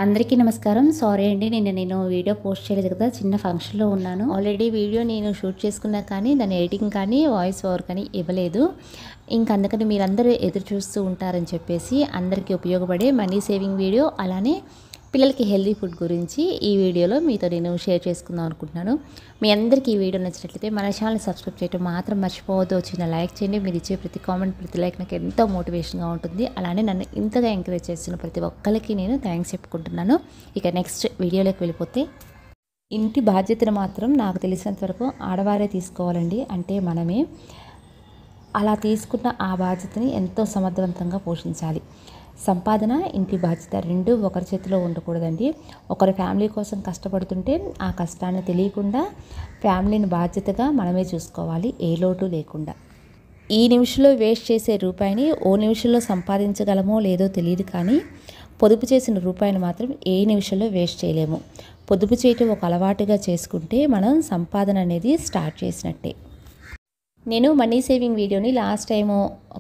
అందరికీ నమస్కారం. సారీ అండి, నేను వీడియో పోస్ట్ చేయలేదు కదా, చిన్న ఫంక్షన్‌లో ఉన్నాను. ఆల్రెడీ వీడియో నేను షూట్ చేసుకున్నా కానీ దాని ఎడిటింగ్ కానీ, వాయిస్ ఓవర్ కానీ ఇవ్వలేదు. ఇంక అందుకని మీరందరూ ఎదురు చూస్తూ ఉంటారని చెప్పేసి అందరికీ ఉపయోగపడే మనీ సేవింగ్ వీడియో, అలానే పిల్లలకి హెల్తీ ఫుడ్ గురించి ఈ వీడియోలో మీతో నేను షేర్ చేసుకుందాం అనుకుంటున్నాను. మీ అందరికీ ఈ వీడియో నచ్చినట్లయితే మన ఛానల్ని సబ్స్క్రైబ్ చేయడం మాత్రం మర్చిపోవద్దు. చిన్న లైక్ చేయండి. మీరు ఇచ్చే ప్రతి కామెంట్, ప్రతి లైక్ నాకు ఎంతో మోటివేషన్గా ఉంటుంది. అలానే నన్ను ఇంతగా ఎంకరేజ్ చేస్తున్న ప్రతి ఒక్కరికి నేను థ్యాంక్స్ చెప్పుకుంటున్నాను. ఇక నెక్స్ట్ వీడియోలోకి వెళ్ళిపోతే, ఇంటి బాధ్యతను మాత్రం నాకు తెలిసినంత వరకు ఆడవారే తీసుకోవాలండి. అంటే మనమే అలా తీసుకున్న ఆ బాధ్యతని ఎంతో సమర్థవంతంగా పోషించాలి. సంపాదన, ఇంటి బాధ్యత రెండూ ఒకరి చేతిలో ఉండకూడదండి. ఒకరి ఫ్యామిలీ కోసం కష్టపడుతుంటే ఆ కష్టాన్ని తెలియకుండా ఫ్యామిలీని బాధ్యతగా మనమే చూసుకోవాలి, ఏ లోటు లేకుండా. ఈ నిమిషంలో వేస్ట్ చేసే రూపాయిని ఓ నిమిషంలో సంపాదించగలమో లేదో తెలియదు, కానీ పొదుపు చేసిన రూపాయిని మాత్రం ఏ నిమిషంలో వేస్ట్ చేయలేము. పొదుపు చేయటం ఒక అలవాటుగా చేసుకుంటే మనం సంపాదన అనేది స్టార్ట్ చేసినట్టే. నేను మనీ సేవింగ్ వీడియోని లాస్ట్ టైము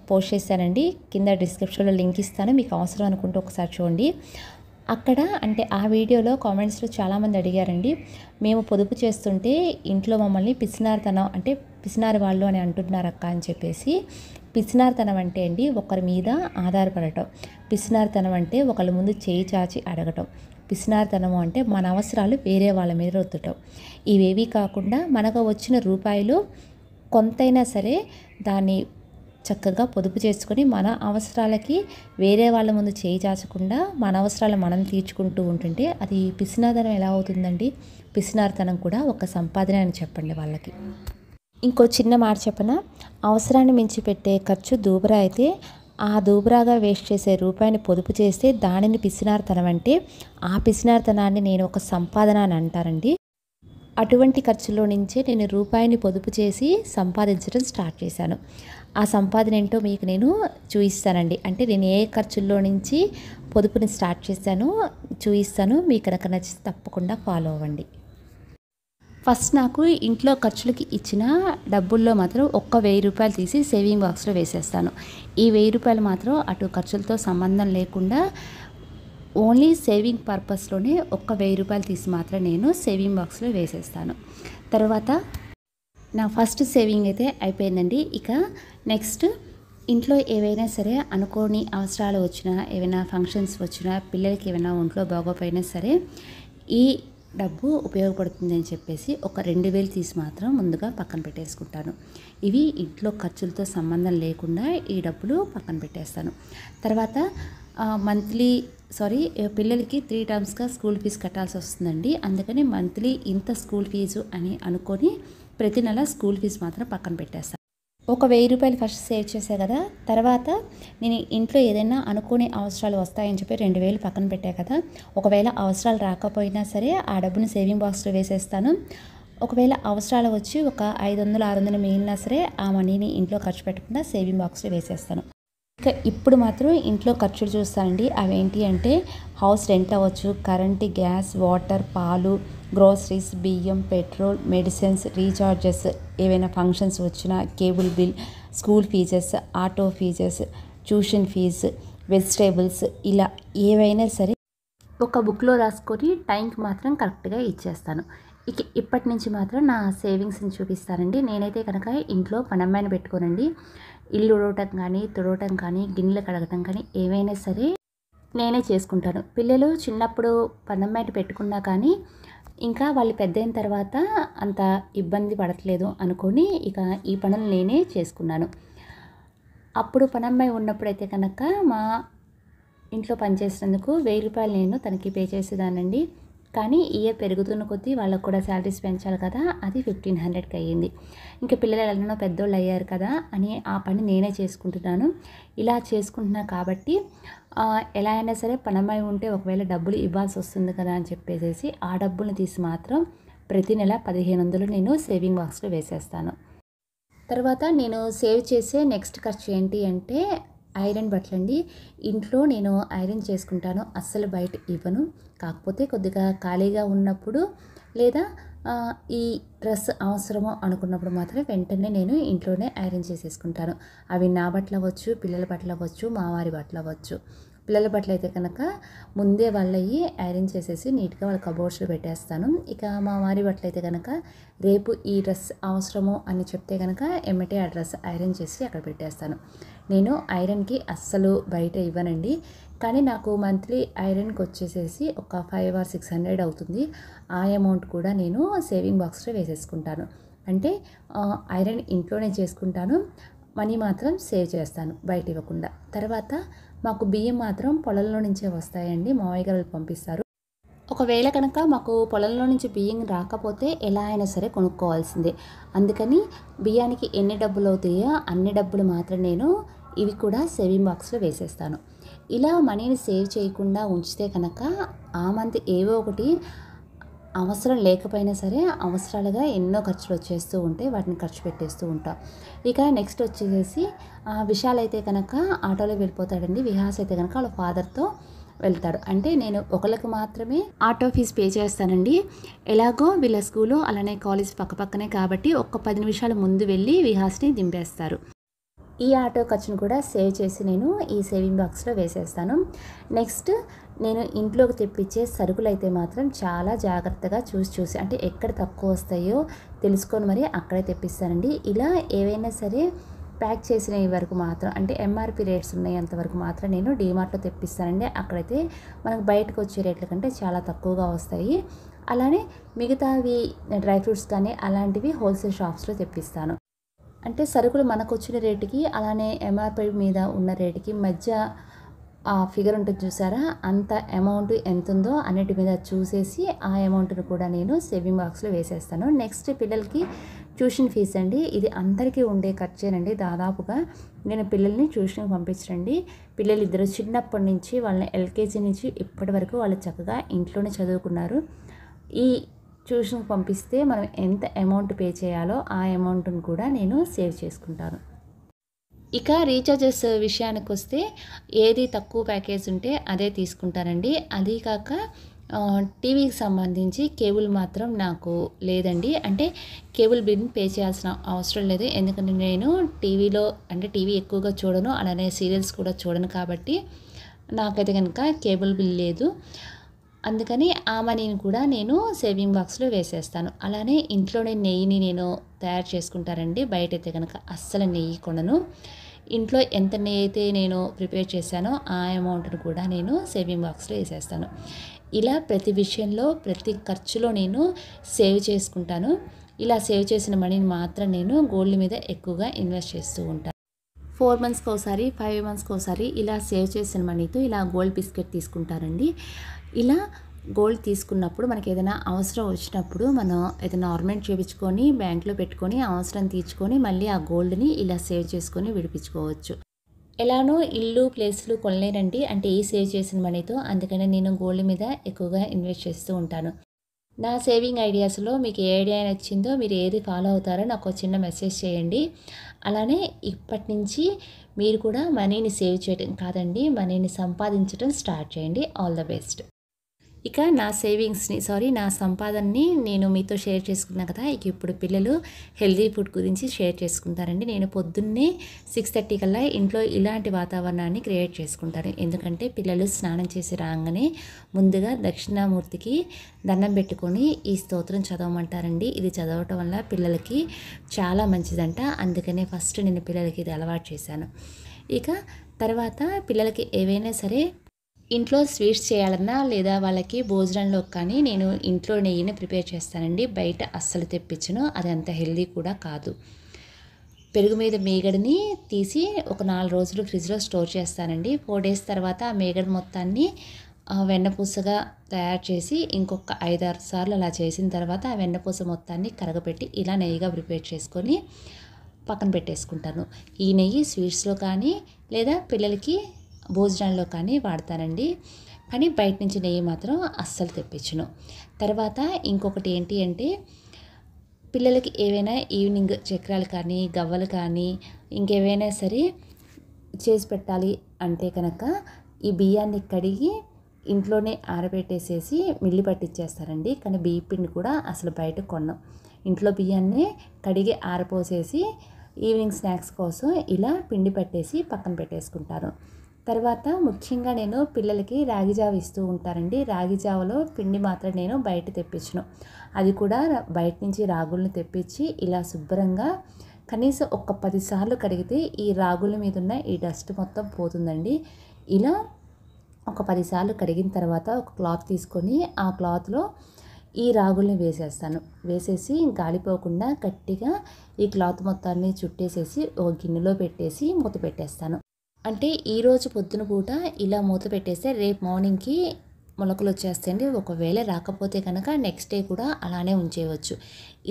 పోస్ట్ చేశానండి. కింద డిస్క్రిప్షన్లో లింక్ ఇస్తాను, మీకు అవసరం అనుకుంటే ఒకసారి చూడండి. అక్కడ అంటే ఆ వీడియోలో కామెంట్స్లో చాలామంది అడిగారండి, మేము పొదుపు చేస్తుంటే ఇంట్లో మమ్మల్ని పిసినారితనం అంటే పిసినారి వాళ్ళు అని అంటున్నారు అక్క అని చెప్పేసి. పిసినారితనం అంటే అండి ఒకరి మీద ఆధారపడటం. పిసినారితనం అంటే ఒకళ్ళ ముందు చేయి చాచి అడగటం. పిసినారితనం అంటే మన అవసరాలు వేరే వాళ్ళ మీద రుద్దటం. ఇవేవి కాకుండా మనకు వచ్చిన రూపాయలు కొంతైనా సరే దాన్ని చక్కగా పొదుపు చేసుకొని మన అవసరాలకి వేరే వాళ్ళ ముందు చేయి చాచకుండా మన అవసరాలు మనం తీర్చుకుంటూ ఉంటుంటే అది పిసినారితనం ఎలా అవుతుందండి? పిసినారితనం కూడా ఒక సంపాదన అని చెప్పండి వాళ్ళకి. ఇంకో చిన్న మాట చెప్పనా, అవసరాన్ని మించి పెట్టే ఖర్చు దూబరా అయితే ఆ దూబరాగా వేస్ట్ చేసే రూపాయిని పొదుపు చేస్తే దానిని పిసినారితనం అంటే, ఆ పిసినారితనాన్ని నేను ఒక సంపాదన అని అంటారండి. అటువంటి ఖర్చులో నుంచే నేను రూపాయిని పొదుపు చేసి సంపాదించడం స్టార్ట్ చేశాను. ఆ సంపాదన ఏంటో మీకు నేను చూపిస్తానండి. అంటే నేను ఏ ఖర్చుల్లో నుంచి పొదుపుని స్టార్ట్ చేశానో చూపిస్తాను. మీకు కనుక నచ్చితే తప్పకుండా ఫాలో అవ్వండి. ఫస్ట్ నాకు ఇంట్లో ఖర్చులకి ఇచ్చిన డబ్బుల్లో మాత్రం ఒక్క ₹1000 తీసి సేవింగ్ బాక్స్లో వేసేస్తాను. ఈ ₹1000 మాత్రం అటు ఖర్చులతో సంబంధం లేకుండా ఓన్లీ సేవింగ్ పర్పస్లోనే ఒక్క ₹1000 తీసి మాత్రం నేను సేవింగ్ బాక్స్లో వేసేస్తాను. తర్వాత నా ఫస్ట్ సేవింగ్ అయితే అయిపోయిందండి. ఇక నెక్స్ట్ ఇంట్లో ఏవైనా సరే అనుకోని అవసరాలు వచ్చినా, ఏవైనా ఫంక్షన్స్ వచ్చినా, పిల్లలకి ఏమైనా ఒంట్లో బాగోపోయినా సరే ఈ డబ్బు ఉపయోగపడుతుందని చెప్పేసి ఒక 2000 తీసి మాత్రం ముందుగా పక్కన పెట్టేసుకుంటాను. ఇవి ఇంట్లో ఖర్చులతో సంబంధం లేకుండా ఈ డబ్బులు పక్కన పెట్టేస్తాను. తర్వాత పిల్లలకి 3 టర్మ్స్గా స్కూల్ ఫీజు కట్టాల్సి వస్తుందండి. అందుకని మంత్లీ ఇంత స్కూల్ ఫీజు అని అనుకొని ప్రతి నెల స్కూల్ ఫీజు మాత్రం పక్కన పెట్టేస్తాను. ఒక ₹1000 ఫస్ట్ సేవ్ చేసే కదా, తర్వాత నేను ఇంట్లో ఏదైనా అనుకోని అవసరాలు వస్తాయని చెప్పి 2000 పక్కన పెట్టా కదా, ఒకవేళ అవసరాలు రాకపోయినా సరే ఆ డబ్బుని సేవింగ్ బాక్స్లో వేసేస్తాను. ఒకవేళ అవసరాలు వచ్చి ఒక 500, 600 మిగిలినా సరే ఆ మనీని ఇంట్లో ఖర్చు పెట్టకుండా సేవింగ్ బాక్స్లో వేసేస్తాను. ఇక ఇప్పుడు మాత్రం ఇంట్లో ఖర్చులు చూస్తానండి. అవేంటి అంటే హౌస్ రెంట్ అవ్వచ్చు, కరెంటు, గ్యాస్, వాటర్, పాలు, గ్రోసరీస్, బియ్యం, పెట్రోల్, మెడిసిన్స్, రీఛార్జెస్, ఏవైనా ఫంక్షన్స్ వచ్చినా, cable bill, school fees, auto fees, tuition fee, vegetables, ఇలా ఏవైనా సరే ఒక బుక్లో రాసుకొని టైంకి మాత్రం కరెక్ట్గా ఇచ్చేస్తాను. ఇక ఇప్పటి నుంచి మాత్రం నా సేవింగ్స్ని చూపిస్తానండి. నేనైతే కనుక ఇంట్లో పనమ్మాయిని పెట్టుకోనండి. ఇల్లు ఉడవటం కానీ, తుడవటం కానీ, గిన్నెలు కడగటం కానీ ఏవైనా సరే నేనే చేసుకుంటాను. పిల్లలు చిన్నప్పుడు పనమ్మాయిని పెట్టుకున్నా కానీ ఇంకా వాళ్ళు పెద్దయిన తర్వాత అంత ఇబ్బంది పడట్లేదు అనుకొని ఇక ఈ పనులు నేనే చేసుకున్నాను. అప్పుడు పనమ్మాయి ఉన్నప్పుడైతే కనుక మా ఇంట్లో పనిచేసినందుకు ₹1000 నేను తనకి పే చేసేదానండి. కానీ ఇయర్ పెరుగుతున్న కొద్దీ వాళ్ళకు కూడా శాలరీస్ పెంచాలి కదా, అది 1500కి అయ్యింది. ఇంకా పిల్లలు ఎలానో పెద్దోళ్ళు అయ్యారు కదా అని ఆ పని నేనే చేసుకుంటున్నాను. ఇలా చేసుకుంటున్నా కాబట్టి ఎలా అయినా సరే పనమ్మాయి ఉంటే ఒకవేళ డబ్బులు ఇవ్వాల్సి వస్తుంది కదా అని చెప్పేసి ఆ డబ్బులను తీసి మాత్రం ప్రతి నెల 1500 నేను సేవింగ్ బాక్స్లో వేసేస్తాను. తర్వాత నేను సేవ్ చేసే నెక్స్ట్ ఖర్చు ఏంటి అంటే ఐరన్ బట్టలండి. ఇంట్లో నేను ఐరన్ చేసుకుంటాను, అస్సలు బయట ఇవ్వను. కాకపోతే కొద్దిగా ఖాళీగా ఉన్నప్పుడు లేదా ఈ డ్రెస్ అవసరమో అనుకున్నప్పుడు మాత్రం వెంటనే నేను ఇంట్లోనే ఐరన్ చేసేసుకుంటాను. అవి నా బట్టలు అవ్వచ్చు, పిల్లల బట్టలు అవ్వచ్చు, మా వారి బట్టలు అవ్వచ్చు. పిల్లల బట్టలు అయితే కనుక ముందే వాళ్ళవి ఐరన్ చేసేసి నీట్గా వాళ్ళ కబోర్డ్స్లో పెట్టేస్తాను. ఇక మా వారి బట్టలు అయితే కనుక రేపు ఈ డ్రెస్ అవసరము అని చెప్తే కనుక ఎమ్మటే ఆ డ్రెస్ ఐరన్ చేసి అక్కడ పెట్టేస్తాను. నేను ఐరన్కి అస్సలు బయట ఇవ్వనండి. కానీ నాకు మంత్లీ ఐరన్కి వచ్చేసేసి ఒక 500 or 600 అవుతుంది. ఆ అమౌంట్ కూడా నేను సేవింగ్ బాక్స్లో వేసేసుకుంటాను. అంటే ఐరన్ ఇంట్లోనే చేసుకుంటాను, మనీ మాత్రం సేవ్ చేస్తాను బయట ఇవ్వకుండా. తర్వాత మాకు బియ్యం మాత్రం పొలంలో నుంచే వస్తాయండి, మావయ్య గారు పంపిస్తారు. ఒకవేళ కనుక మాకు పొలంలో నుంచి బియ్యం రాకపోతే ఎలా అయినా సరే కొనుక్కోవాల్సిందే. అందుకని బియ్యానికి ఎన్ని డబ్బులు అవుతాయో అన్ని డబ్బులు మాత్రం నేను ఇవి కూడా సేవింగ్ బాక్స్లో వేసేస్తాను. ఇలా మనీని సేవ్ చేయకుండా ఉంచితే కనుక ఆ మంత్ ఏవో ఒకటి అవసరం లేకపోయినా సరే అవసరాలుగా ఎన్నో ఖర్చులు వచ్చేస్తూ ఉంటాయి, వాటిని ఖర్చు పెట్టేస్తూ ఉంటాం. ఇక నెక్స్ట్ వచ్చేసి విశాల్ అయితే కనుక ఆటోలో వెళ్ళిపోతాడండి. విహాస్ అయితే కనుక వాళ్ళ ఫాదర్తో వెళ్తాడు. అంటే నేను ఒకరికి మాత్రమే ఆటో ఫీజు పే చేస్తానండి. ఎలాగో వీళ్ళ స్కూలు అలానే కాలేజ్ పక్కపక్కనే కాబట్టి ఒక్క 10 నిమిషాల ముందు వెళ్ళి విహాస్ని దింపేస్తారు. ఈ ఆటో ఖర్చును కూడా సేవ్ చేసి నేను ఈ సేవింగ్ బాక్స్లో వేసేస్తాను. నెక్స్ట్ నేను ఇంట్లోకి తెప్పించే సరుకులు అయితే మాత్రం చాలా జాగ్రత్తగా చూసి అంటే ఎక్కడ తక్కువ వస్తాయో తెలుసుకొని మరి అక్కడే తెప్పిస్తానండి. ఇలా ఏవైనా సరే ప్యాక్ చేసిన వరకు మాత్రం అంటే ఎంఆర్పి రేట్స్ ఉన్నాయి అంతవరకు మాత్రం నేను డీమార్ట్లో తెప్పిస్తానండి. అక్కడైతే మనకు బయటకు వచ్చే రేట్ల కంటే చాలా తక్కువగా వస్తాయి. అలానే మిగతావి డ్రై ఫ్రూట్స్ కానీ అలాంటివి హోల్సేల్ షాప్స్లో తెప్పిస్తాను. అంటే సరుకులు మనకు వచ్చిన రేటుకి అలానే ఎంఆర్పి మీద ఉన్న రేటుకి మధ్య ఆ ఫిగర్ ఉంటుంది చూసారా, అంత అమౌంట్ ఎంత ఉందో అన్నిటి మీద చూసేసి ఆ అమౌంట్ను కూడా నేను సేవింగ్ బాక్స్లో వేసేస్తాను. నెక్స్ట్ పిల్లలకి ట్యూషన్ ఫీజ్ అండి. ఇది అందరికీ ఉండే ఖర్చేనండి. దాదాపుగా నేను పిల్లల్ని ట్యూషన్కి పంపించండి. పిల్లలు ఇద్దరు చిన్నప్పటి నుంచి వాళ్ళని ఎల్కేజీ నుంచి ఇప్పటి వరకు వాళ్ళు చక్కగా ఇంట్లోనే చదువుకున్నారు. ఈ ట్యూషన్కి పంపిస్తే మనం ఎంత అమౌంట్ పే చేయాలో ఆ అమౌంట్ను కూడా నేను సేవ్ చేసుకుంటాను. ఇక రీఛార్జెస్ విషయానికి వస్తే ఏది తక్కువ ప్యాకేజ్ ఉంటే అదే తీసుకుంటానండి. అది కాక టీవీకి సంబంధించి కేబుల్ మాత్రం నాకు లేదండి. అంటే కేబుల్ బిల్ పే చేయాల్సిన అవసరం లేదు. ఎందుకంటే నేను టీవీ ఎక్కువగా చూడను, అలానే సీరియల్స్ కూడా చూడను కాబట్టి నాకైతే కనుక కేబుల్ బిల్ లేదు. అందుకని ఆ మనీని కూడా నేను సేవింగ్ బాక్స్లో వేసేస్తాను. అలానే ఇంట్లోనే నెయ్యిని నేను తయారు చేసుకుంటానండి. బయట అయితే కనుక అస్సలు నెయ్యి కొనను. ఇంట్లో ఎంత నెయ్యి అయితే నేను ప్రిపేర్ చేశానో ఆ అమౌంట్ను కూడా నేను సేవింగ్ బాక్స్లో వేసేస్తాను. ఇలా ప్రతి విషయంలో ప్రతి ఖర్చులో నేను సేవ్ చేసుకుంటాను. ఇలా సేవ్ చేసిన మనీని మాత్రం నేను గోల్డ్ మీద ఎక్కువగా ఇన్వెస్ట్ చేస్తూ ఉంటాను. 4 మంత్స్కి ఒకసారి 5 మంత్స్కి ఒకసారి ఇలా సేవ్ చేసిన మనీతో ఇలా గోల్డ్ బిస్కెట్ తీసుకుంటారండి. ఇలా గోల్డ్ తీసుకున్నప్పుడు మనకి ఏదైనా అవసరం వచ్చినప్పుడు మనం ఏదైనా ఆర్నమెంట్ చేయించుకొని బ్యాంక్లో పెట్టుకొని అవసరం తీర్చుకొని మళ్ళీ ఆ గోల్డ్ని ఇలా సేవ్ చేసుకొని విడిపించుకోవచ్చు. ఎలానో ఇల్లు ప్లేస్లు కొనలేనండి అంటే ఈ సేవ్ చేసిన మనీతో. అందుకని నేను గోల్డ్ మీద ఎక్కువగా ఇన్వెస్ట్ చేస్తూ ఉంటాను. నా సేవింగ్ ఐడియాస్లో మీకు ఏ ఐడియా నచ్చిందో మీరు ఏది ఫాలో అవుతారో నాకు చిన్న మెసేజ్ చేయండి. అలానే ఇప్పటి నుంచి మీరు కూడా మనీని సేవ్ చేయడం కాదండి, మనీని సంపాదించడం స్టార్ట్ చేయండి. All the best. ఇక నా సంపాదనని నేను మీతో షేర్ చేసుకున్నాను కదా. ఇక ఇప్పుడు పిల్లలు హెల్దీ ఫుడ్ గురించి షేర్ చేసుకుంటారండి. నేను పొద్దున్నే 6:30 కల్లా ఇంట్లో ఇలాంటి వాతావరణాన్ని క్రియేట్ చేసుకుంటాను. ఎందుకంటే పిల్లలు స్నానం చేసి రాగానే ముందుగా దక్షిణామూర్తికి దండం పెట్టుకొని ఈ స్తోత్రం చదవమంటారండి. ఇది చదవటం వల్ల పిల్లలకి చాలా మంచిదంట. అందుకనే ఫస్ట్ నేను పిల్లలకి ఇది అలవాటు చేశాను. ఇక తర్వాత పిల్లలకి ఏవైనా సరే ఇంట్లో స్వీట్స్ చేయాలన్నా లేదా వాళ్ళకి భోజనంలో కానీ నేను ఇంట్లో నెయ్యిని ప్రిపేర్ చేస్తానండి. బయట అస్సలు తెప్పించను, అది అంత హెల్దీ కూడా కాదు. పెరుగు మీద మేగడని తీసి ఒక 4 రోజులు ఫ్రిడ్జ్లో స్టోర్ చేస్తానండి. 4 days తర్వాత ఆ మేగడ మొత్తాన్ని వెన్నపూసగా తయారు చేసి ఇంకొక 5-6 సార్లు అలా చేసిన తర్వాత ఆ వెన్నపూస మొత్తాన్ని కరగపెట్టి ఇలా నెయ్యిగా ప్రిపేర్ చేసుకొని పక్కన పెట్టేసుకుంటాను. ఈ నెయ్యి స్వీట్స్లో కానీ లేదా పిల్లలకి భోజనాల్లో కానీ వాడతానండి. కానీ బయట నుంచి నెయ్యి మాత్రం అస్సలు తెప్పించను. తర్వాత ఇంకొకటి ఏంటి అంటే పిల్లలకి ఏవైనా ఈవినింగ్ చక్రాలు కానీ గవ్వలు కానీ ఇంకేవైనా సరే చేసి పెట్టాలి అంటే కనుక ఈ బియ్యాన్ని కడిగి ఇంట్లోనే ఆరబెట్టేసేసి మిల్లి పట్టించేస్తారండి. కానీ బియ్య పిండి కూడా అసలు బయట కొన్నాం. ఇంట్లో బియ్యాన్ని కడిగి ఆరపోసేసి ఈవినింగ్ స్నాక్స్ కోసం ఇలా పిండి పట్టేసి పక్కన పెట్టేసుకుంటాను. తర్వాత ముఖ్యంగా నేను పిల్లలకి రాగి జావ ఇస్తూ ఉంటానండి. రాగి జావలో పిండి మాత్రం నేను బయట తెప్పించను. అది కూడా బయట నుంచి రాగులను తెప్పించి ఇలా శుభ్రంగా కనీసం ఒక 10 సార్లు కడిగితే ఈ రాగుల మీద ఉన్న ఈ డస్ట్ మొత్తం పోతుందండి. ఇలా ఒక 10 సార్లు కడిగిన తర్వాత ఒక క్లాత్ తీసుకొని ఆ క్లాత్లో ఈ రాగుల్ని వేసేస్తాను. వేసేసి గాలిపోకుండా గట్టిగా ఈ క్లాత్ మొత్తాన్ని చుట్టేసేసి ఒక గిన్నెలో పెట్టేసి మూత పెట్టేస్తాను. అంటే ఈరోజు పొద్దున పూట ఇలా మూత పెట్టేస్తే రేపు మార్నింగ్కి మొలకలు వచ్చేస్తాయండి. ఒకవేళ రాకపోతే కనుక నెక్స్ట్ డే కూడా అలానే ఉంచేయవచ్చు.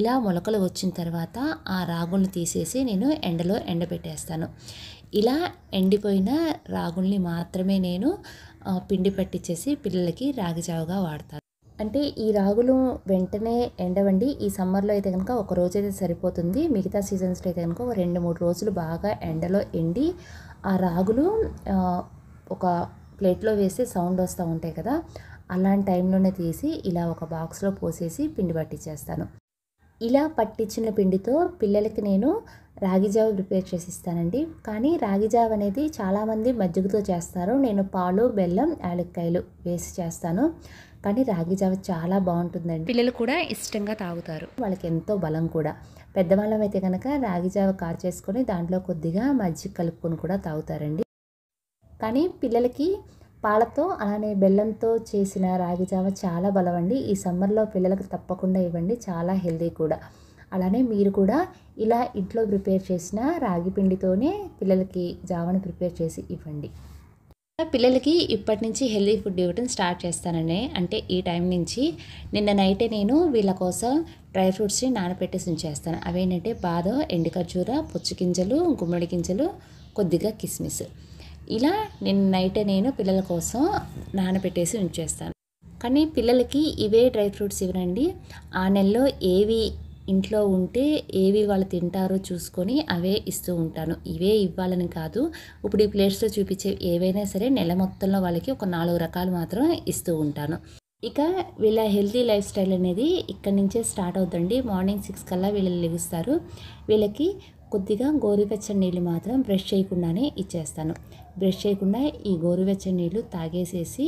ఇలా మొలకలు వచ్చిన తర్వాత ఆ రాగుల్ని తీసేసి నేను ఎండలో ఎండబెట్టేస్తాను. ఇలా ఎండిపోయిన రాగుల్ని మాత్రమే నేను పిండి పట్టించేసి పిల్లలకి రాగి జావగా వాడతాను. అంటే ఈ రాగులు వెంటనే ఎండవండి. ఈ సమ్మర్లో అయితే కనుక ఒక రోజు అయితే సరిపోతుంది. మిగతా సీజన్స్లో అయితే కనుక 2-3 రోజులు బాగా ఎండలో ఎండి ఆ రాగులు ఒక ప్లేట్లో వేస్తే సౌండ్ వస్తూ ఉంటాయి కదా, అలాంటి టైంలోనే తీసి ఇలా ఒక బాక్స్లో పోసేసి పిండి పట్టించేస్తాను. ఇలా పట్టించిన పిండితో పిల్లలకి నేను రాగి జావ ప్రిపేర్ చేసి ఇస్తానండి. కానీ రాగి జావ అనేది చాలామంది మజ్జిగతో చేస్తారు. నేను పాలు, బెల్లం, యాలక్కాయలు వేసి చేస్తాను. కానీ రాగి జావ చాలా బాగుంటుందండి. పిల్లలు కూడా ఇష్టంగా తాగుతారు. వాళ్ళకి ఎంతో బలం కూడా. పెద్దవాళ్ళం అయితే కనుక రాగి జావ కాచేసుకొని దాంట్లో కొద్దిగా మజ్జిగ కలుపుకొని కూడా తాగుతారండి. కానీ పిల్లలకి పాలతో అలానే బెల్లంతో చేసిన రాగి జావ చాలా బలమండి. ఈ సమ్మర్లో పిల్లలకు తప్పకుండా ఇవ్వండి, చాలా హెల్దీ కూడా. అలానే మీరు కూడా ఇలా ఇంట్లో ప్రిపేర్ చేసిన రాగి పిండితోనే పిల్లలకి జావను ప్రిపేర్ చేసి ఇవ్వండి. పిల్లలకి ఇప్పటి నుంచి హెల్దీ ఫుడ్ ఇవ్వడం స్టార్ట్ చేస్తానండి. అంటే ఈ టైం నుంచి నిన్న నైటే నేను వీళ్ళ కోసం డ్రై ఫ్రూట్స్ని నానబెట్టేసి ఉంచేస్తాను. అవేంటంటే బాదం, ఎండు ఖర్జూర, పుచ్చు గింజలు, గుమ్మడి గింజలు, కొద్దిగా కిస్మిస్. ఇలా నిన్న నైటే నేను పిల్లల కోసం నానబెట్టేసి ఉంచేస్తాను. కానీ పిల్లలకి ఇవే డ్రై ఫ్రూట్స్ ఇవ్వనండి. ఆ నెలలో ఏవి ఇంట్లో ఉంటే ఏవి వాళ్ళు తింటారో చూసుకొని అవే ఇస్తూ ఉంటాను. ఇవే ఇవ్వాలని కాదు, ఇప్పుడు ఈ ప్లేట్స్లో చూపించే ఏవైనా సరే నెల మొత్తంలో వాళ్ళకి ఒక 4 రకాలు మాత్రం ఇస్తూ ఉంటాను. ఇక వీళ్ళ హెల్తీ లైఫ్ స్టైల్ అనేది ఇక్కడి నుంచే స్టార్ట్ అవుతుంది. మార్నింగ్ 6 కల్లా వీళ్ళు లెగుస్తారు. వీళ్ళకి కొద్దిగా గోరువెచ్చని నీళ్ళు మాత్రం బ్రష్ చేయకుండానే ఇచ్చేస్తాను. బ్రష్ చేయకుండా ఈ గోరువెచ్చని నీళ్ళు తాగేసేసి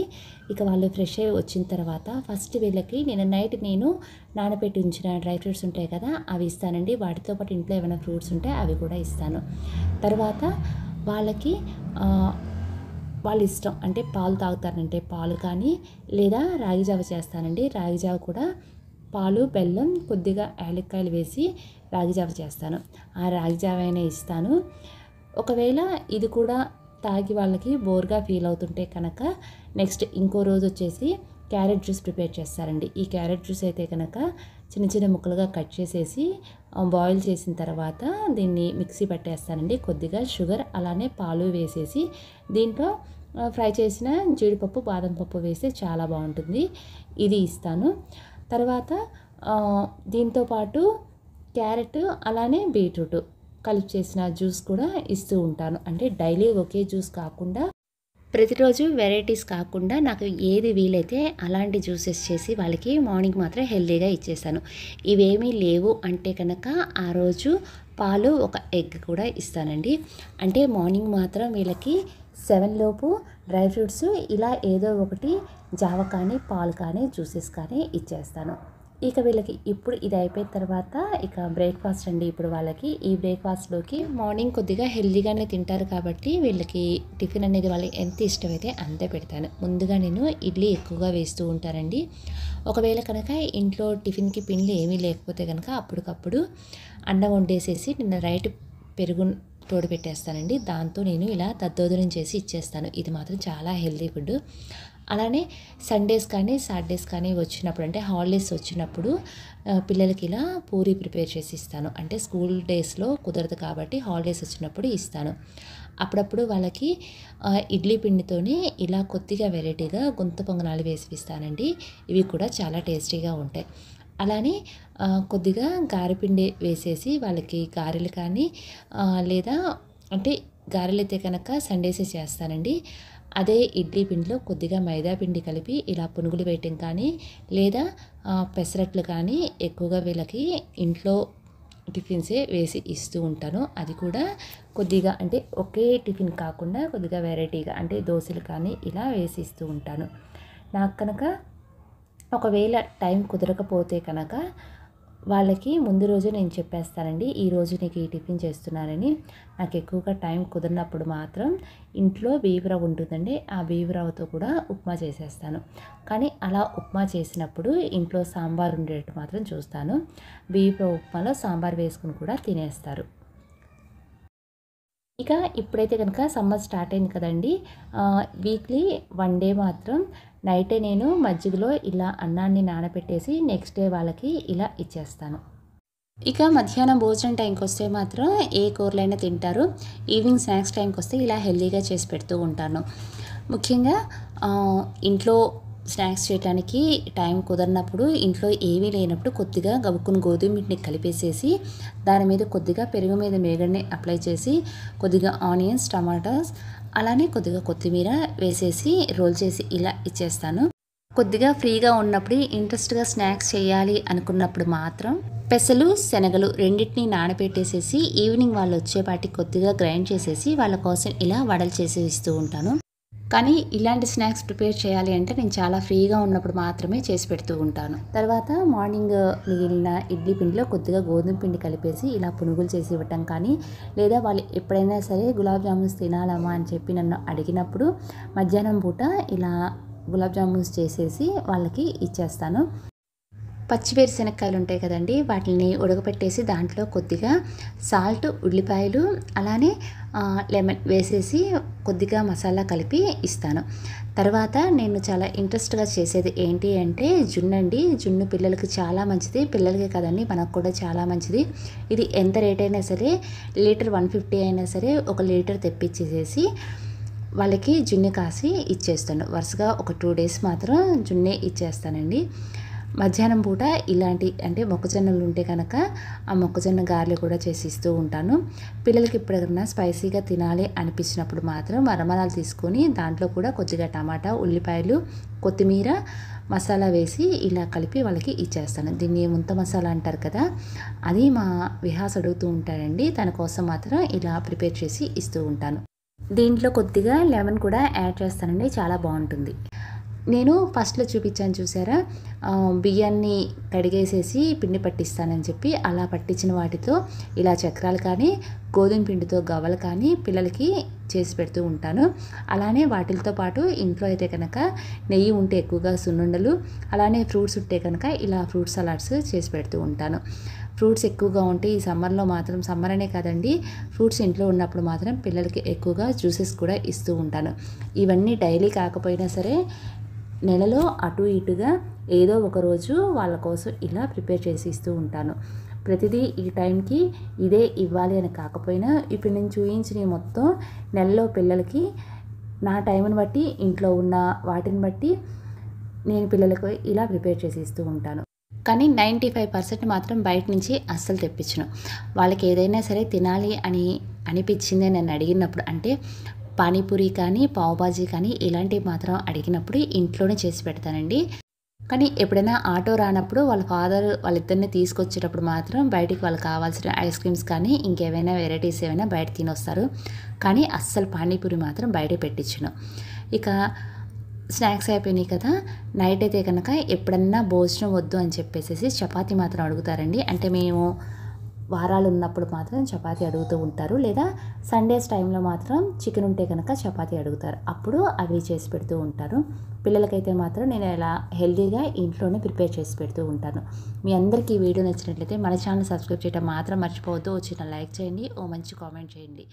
ఇక వాళ్ళు ఫ్రెష్ అయ్యి వచ్చిన తర్వాత ఫస్ట్ వీళ్ళకి నైట్ నేను నానబెట్టి ఉంచిన డ్రై ఫ్రూట్స్ ఉంటాయి కదా, అవి ఇస్తానండి. వాటితో పాటు ఇంట్లో ఏమైనా ఫ్రూట్స్ ఉంటే అవి కూడా ఇస్తాను. తర్వాత వాళ్ళకి వాళ్ళ ఇష్టం, అంటే పాలు తాగుతారంటే పాలు కానీ లేదా రాగి జావ చేస్తానండి. రాగి జావ కూడా పాలు, బెల్లం, కొద్దిగా యాలక్కాయలు వేసి రాగి జావ చేస్తాను. ఆ రాగి జావ అయినా ఇస్తాను. ఒకవేళ ఇది కూడా తాగి వాళ్ళకి బోర్గా ఫీల్ అవుతుంటే కనుక నెక్స్ట్ ఇంకో రోజు వచ్చేసి క్యారెట్ జ్యూస్ ప్రిపేర్ చేస్తారండి. ఈ క్యారెట్ జ్యూస్ అయితే కనుక చిన్న చిన్న ముక్కలుగా కట్ చేసేసి బాయిల్ చేసిన తర్వాత దీన్ని మిక్సీ పట్టేస్తానండి. కొద్దిగా షుగర్ అలానే పాలు వేసేసి దీంట్లో ఫ్రై చేసిన జీడిపప్పు, బాదం పప్పు వేస్తే చాలా బాగుంటుంది. ఇది ఇస్తాను. తర్వాత దీంతోపాటు క్యారెట్ అలానే బీట్రూట్ కలిపి చేసిన జ్యూస్ కూడా ఇస్తూ ఉంటాను. అంటే డైలీ ఒకే జ్యూస్ కాకుండా ప్రతిరోజు వెరైటీస్ కాకుండా నాకు ఏది వీలైతే అలాంటి జ్యూసెస్ చేసి వాళ్ళకి మార్నింగ్ మాత్రం హెల్తీగా ఇచ్చేస్తాను. ఇవేమీ లేవు అంటే కనుక ఆ రోజు పాలు, ఒక ఎగ్ కూడా ఇస్తానండి. అంటే మార్నింగ్ మాత్రం వీళ్ళకి 7 లోపు డ్రై ఫ్రూట్స్ ఇలా ఏదో ఒకటి జావ కానీ, పాలు కానీ, జ్యూసెస్ కానీ ఇచ్చేస్తాను. ఇక వీళ్ళకి ఇప్పుడు ఇది అయిపోయిన తర్వాత ఇక బ్రేక్ఫాస్ట్ అండి. ఇప్పుడు వాళ్ళకి ఈ బ్రేక్ఫాస్ట్లోకి మార్నింగ్ కొద్దిగా హెల్తీగానే తింటారు కాబట్టి వీళ్ళకి టిఫిన్ అనేది వాళ్ళకి ఎంత ఇష్టమైతే అంతే పెడతాను. ముందుగా నేను ఇడ్లీ ఎక్కువగా వేస్తూ ఉంటానండి. ఒకవేళ కనుక ఇంట్లో టిఫిన్కి పిండి ఏమీ లేకపోతే కనుక అప్పటికప్పుడు అన్నం వండేసేసి నిన్న రైట్ పెరుగు తోడు పెట్టేస్తానండి. దాంతో నేను ఇలా దద్దోజనం చేసి ఇచ్చేస్తాను. ఇది మాత్రం చాలా హెల్తీ ఫుడ్. అలానే సండేస్ కానీ, సాటర్డేస్ కానీ వచ్చినప్పుడు, అంటే హాలిడేస్ వచ్చినప్పుడు పిల్లలకి ఇలా పూరి ప్రిపేర్ చేసి ఇస్తాను. అంటే స్కూల్ డేస్లో కుదరదు కాబట్టి హాలిడేస్ వచ్చినప్పుడు ఇస్తాను. అప్పుడప్పుడు వాళ్ళకి ఇడ్లీ పిండితోని ఇలా కొద్దిగా వెరైటీగా గుంత పొంగనాలు వేసి ఇస్తానండి. ఇవి కూడా చాలా టేస్టీగా ఉంటాయి. అలానే కొద్దిగా గారెపిండి వేసేసి వాళ్ళకి గారెలు కానీ లేదా అంటే గారెలు అయితే కనుక సండేసే చేస్తానండి. అదే ఇడ్లీ పిండిలో కొద్దిగా మైదా పిండి కలిపి ఇలా పునుగులు వేయటం కానీ లేదా పెసరట్లు కానీ ఎక్కువగా వీళ్ళకి ఇంట్లో టిఫిన్సే వేసి ఇస్తూ ఉంటాను. అది కూడా కొద్దిగా అంటే ఒకే టిఫిన్ కాకుండా కొద్దిగా వెరైటీగా అంటే దోశలు కానీ ఇలా వేసి ఇస్తూ ఉంటాను. నాకు కనుక ఒకవేళ టైం కుదరకపోతే కనుక వాళ్ళకి ముందు రోజు నేను చెప్పేస్తానండి, ఈరోజు నీకు ఈ టిఫిన్ చేస్తున్నానని. నాకు ఎక్కువగా టైం కుదిరినప్పుడు మాత్రం ఇంట్లో బియ్యం రవ్వ ఉంటుందండి, ఆ బియ్యం రవ్వతో కూడా ఉప్మా చేసేస్తాను. కానీ అలా ఉప్మా చేసినప్పుడు ఇంట్లో సాంబార్ ఉండేటట్టు మాత్రం చూస్తాను. బియ్యం రవ్వ ఉప్మాలో సాంబార్ వేసుకుని కూడా తినేస్తారు. ఇక ఇప్పుడైతే కనుక సమ్మర్ స్టార్ట్ అయింది కదండీ! వీక్లీ 1 డే మాత్రం నైటే నేను మజ్జిగలో ఇలా అన్నాన్ని నానబెట్టేసి నెక్స్ట్ డే వాళ్ళకి ఇలా ఇచ్చేస్తాను. ఇక మధ్యాహ్నం భోజనం టైంకి వస్తే మాత్రం ఏ కూరలైనా తింటారు. ఈవినింగ్ స్నాక్స్ టైంకి వస్తే ఇలా హెల్తీగా చేసి పెడుతూ ఉంటాను. ముఖ్యంగా ఇంట్లో స్నాక్స్ చేయడానికి టైం కుదరినప్పుడు, ఇంట్లో ఏమీ లేనప్పుడు కొద్దిగా గబుక్కున గోధుమ పిండిని కలిపేసేసి దాని మీద కొద్దిగా పెరుగు మీద మీగడని అప్లై చేసి కొద్దిగా ఆనియన్స్, టమాటాస్ అలానే కొద్దిగా కొత్తిమీర వేసేసి రోల్ చేసి ఇలా ఇచ్చేస్తాను. కొద్దిగా ఫ్రీగా ఉన్నప్పుడు ఇంట్రెస్ట్గా స్నాక్స్ చేయాలి అనుకున్నప్పుడు మాత్రం పెసలు, శనగలు రెండింటిని నానబెట్టేసేసి ఈవినింగ్ వాళ్ళు వచ్చేపాటికి కొద్దిగా గ్రైండ్ చేసేసి వాళ్ళ కోసం ఇలా వడలు చేసి ఇస్తూ ఉంటాను. కానీ ఇలాంటి స్నాక్స్ ప్రిపేర్ చేయాలి అంటే నేను చాలా ఫ్రీగా ఉన్నప్పుడు మాత్రమే చేసి పెడుతూ ఉంటాను. తర్వాత మార్నింగ్ మిగిలిన ఇడ్లీ పిండిలో కొద్దిగా గోధుమ పిండి కలిపేసి ఇలా పునుగులు చేసి ఇవ్వటం కానీ, లేదా వాళ్ళు ఎప్పుడైనా సరే గులాబ్ జామున్స్ తినాలమ్మా అని చెప్పి నన్ను అడిగినప్పుడు మధ్యాహ్నం పూట ఇలా గులాబ్ జామున్స్ చేసేసి వాళ్ళకి ఇచ్చేస్తాను. పచ్చి వేరుశనక్కాయలు ఉంటాయి కదండి, వాటిని ఉడకపెట్టేసి దాంట్లో కొద్దిగా సాల్ట్, ఉల్లిపాయలు అలానే లెమన్ వేసేసి కొద్దిగా మసాలా కలిపి ఇస్తాను. తర్వాత నేను చాలా ఇంట్రెస్ట్గా చేసేది ఏంటి అంటే జున్నండి. జున్ను పిల్లలకి చాలా మంచిది, పిల్లలకే కదండి మనకు కూడా చాలా మంచిది. ఇది ఎంత రేట్ అయినా సరే, లీటర్ 150 అయినా సరే 1 లీటర్ తెప్పించేసేసి వాళ్ళకి జున్ను కాసి ఇచ్చేస్తాను. వరుసగా ఒక 2 డేస్ మాత్రం జున్నే ఇచ్చేస్తానండి. మధ్యాహ్నం పూట ఇలాంటి అంటే మొక్కజొన్నలు ఉంటే కనుక ఆ మొక్కజొన్న గారెలు కూడా చేసి ఇస్తూ ఉంటాను. పిల్లలకి ఎప్పుడైనా స్పైసీగా తినాలి అనిపించినప్పుడు మాత్రం మరమరాలు తీసుకొని దాంట్లో కూడా కొద్దిగా టమాటా, ఉల్లిపాయలు, కొత్తిమీర, మసాలా వేసి ఇలా కలిపి వాళ్ళకి ఇచ్చేస్తాను. దీన్ని ముంత మసాలా అంటారు కదా, అది మా విహాస్ అడుగుతూ ఉంటాడండి. తన కోసం మాత్రం ఇలా ప్రిపేర్ చేసి ఇస్తూ ఉంటాను. దీంట్లో కొద్దిగా లెమన్ కూడా యాడ్ చేస్తానండి, చాలా బాగుంటుంది. నేను ఫస్ట్లో చూపించాను చూసారా, బియ్యాన్ని కడిగేసేసి పిండి పట్టిస్తానని చెప్పి అలా పట్టించిన వాటితో ఇలా చక్రాలు కానీ, గోధుమ పిండితో గవ్వలు కానీ పిల్లలకి చేసి పెడుతూ ఉంటాను. అలానే వాటితో పాటు ఇంట్లో అయితే కనుక నెయ్యి ఉంటే ఎక్కువగా సున్నుండలు, అలానే ఫ్రూట్స్ ఉంటే కనుక ఇలా ఫ్రూట్ సలాడ్స్ చేసి పెడుతూ ఉంటాను. ఫ్రూట్స్ ఎక్కువగా ఉంటే ఈ సమ్మర్లో మాత్రం, సమ్మర్ అనే కాదండి, ఫ్రూట్స్ ఇంట్లో ఉన్నప్పుడు మాత్రం పిల్లలకి ఎక్కువగా జ్యూసెస్ కూడా ఇస్తూ ఉంటాను. ఇవన్నీ డైలీ కాకపోయినా సరే నెలలో అటు ఇటుగా ఏదో ఒక రోజు వాళ్ళ కోసం ఇలా ప్రిపేర్ చేసి ఇస్తూ ఉంటాను. ప్రతిదీ ఈ టైంకి ఇదే ఇవ్వాలి అని కాకపోయినా ఇప్పుడు నేను చూపించిన మొత్తం నెలలో పిల్లలకి నా టైంని బట్టి, ఇంట్లో ఉన్న వాటిని బట్టి నేను పిల్లలకు ఇలా ప్రిపేర్ చేసి ఇస్తూ ఉంటాను. కానీ 95% మాత్రం బయట నుంచి అస్సలు తెప్పించను. వాళ్ళకి ఏదైనా సరే తినాలి అని అనిపించింది నన్ను అడిగినప్పుడు, అంటే పానీపూరి కానీ, పావుబాజీ కానీ ఇలాంటివి మాత్రం అడిగినప్పుడు ఇంట్లోనే చేసి పెడతానండి. కానీ ఎప్పుడైనా ఆటో రానప్పుడు వాళ్ళ ఫాదర్ వాళ్ళిద్దరిని తీసుకొచ్చేటప్పుడు మాత్రం బయటికి వాళ్ళకి కావాల్సిన ఐస్ క్రీమ్స్ కానీ ఇంకేమైనా వెరైటీస్ ఏమైనా బయట తినొస్తారు. కానీ అస్సలు పానీపూరి మాత్రం బయట పెట్టించను. ఇక స్నాక్స్ అయిపోయినాయి కదా, నైట్ అయితే కనుక ఎప్పుడన్నా భోజనం వద్దు అని చెప్పేసి చపాతీ మాత్రం అడుగుతారండి. అంటే మేము వారాలు ఉన్నప్పుడు మాత్రం చపాతీ అడుగుతూ ఉంటారు, లేదా సండేస్ టైంలో మాత్రం చికెన్ ఉంటే కనుక చపాతీ అడుగుతారు. అప్పుడు అవి చేసి పెడుతూ ఉంటాను. పిల్లలకైతే మాత్రం నేను ఇలా హెల్తీగా ఇంట్లోనే ప్రిపేర్ చేసి పెడుతూ ఉంటాను. మీ అందరికీ ఈ వీడియో నచ్చినట్లయితే మన ఛానల్ సబ్స్క్రైబ్ చేయడం మాత్రం మర్చిపోవద్దు. వచ్చిన లైక్ చేయండి, ఓ మంచి కామెంట్ చేయండి.